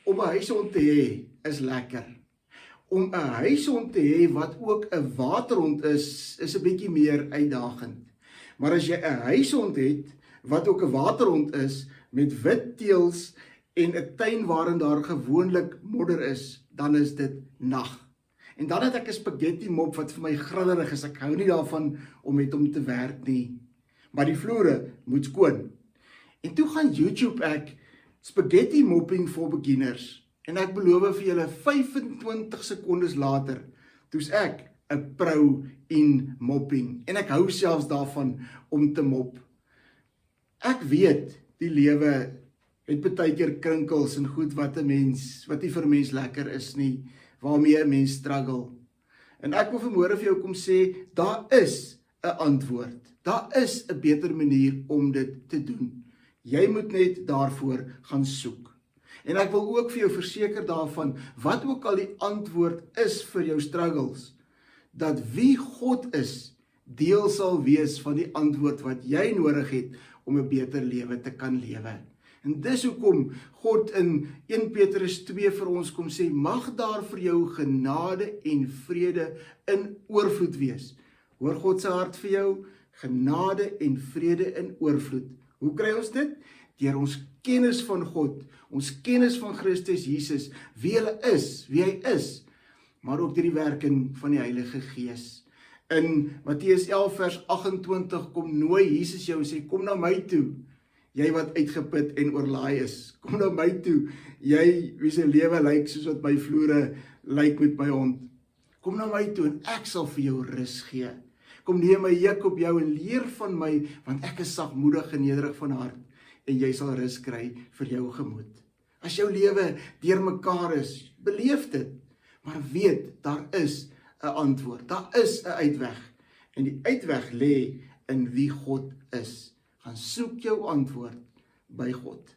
Om 'n huishond te hê is lekker. Om 'n huishond te hê wat ook 'n waterhond is 'n bietjie meer uitdagend. Maar as jy 'n huishond het wat ook 'n waterhond is met wit teels en 'n tuin waarin daar gewoonlik modder is, dan is dit nag. En dan het ek 'n spaghetti mop wat vir my grillerig is. Ek hou nie daarvan om met hom te werk nie. Maar die vloere moet skoon. En toe gaan YouTube ek spaghetti mopping for beginners. En ek beloof vir julle 25 sekondes later, toe's ek 'n pro in mopping. En ek hou selfs daarvan om te mop. Ek weet die lewe het baie keer krinkels en goed wat nie vir 'n mens lekker is nie, waarmee 'n mens struggle. En ek wil vanmôre vir jou kom sê, daar is 'n antwoord. Daar is 'n beter manier om dit te doen. Jy moet net daarvoor gaan soek. En ek wil ook vir jou verseker daarvan, wat ook al die antwoord is vir jou struggles, dat wie God is, deel sal wees van die antwoord wat jy nodig het om 'n beter lewe te kan lewe. En dis hoekom God in 1 Petrus 2 vir ons kom sê, mag daar vir jou genade en vrede in oorvloed wees. Hoor God se hart vir jou? Genade en vrede in oorvloed. Hoe kry ons dit? Deur ons kennis van God, ons kennis van Christus Jesus, wie hy is, maar ook deur die werking van die Heilige Gees. In Matteus 11 vers 28 kom nooi Jesus jou en sê, kom na my toe, jy wat uitgeput en oorlaai is. Kom na my toe, jy wie se lewe lyk soos wat my vloere lyk met my hond. Kom na my toe en ek sal vir jou rus gee. Kom neem my juk op jou en leer van my, want ek is sagmoedig en nederig van hart, en jy sal rus kry vir jou gemoed. As jou lewe deurmekaar is, beleef dit, maar weet, daar is 'n antwoord, daar is 'n uitweg, en die uitweg lê in wie God is. Gaan soek jou antwoord by God.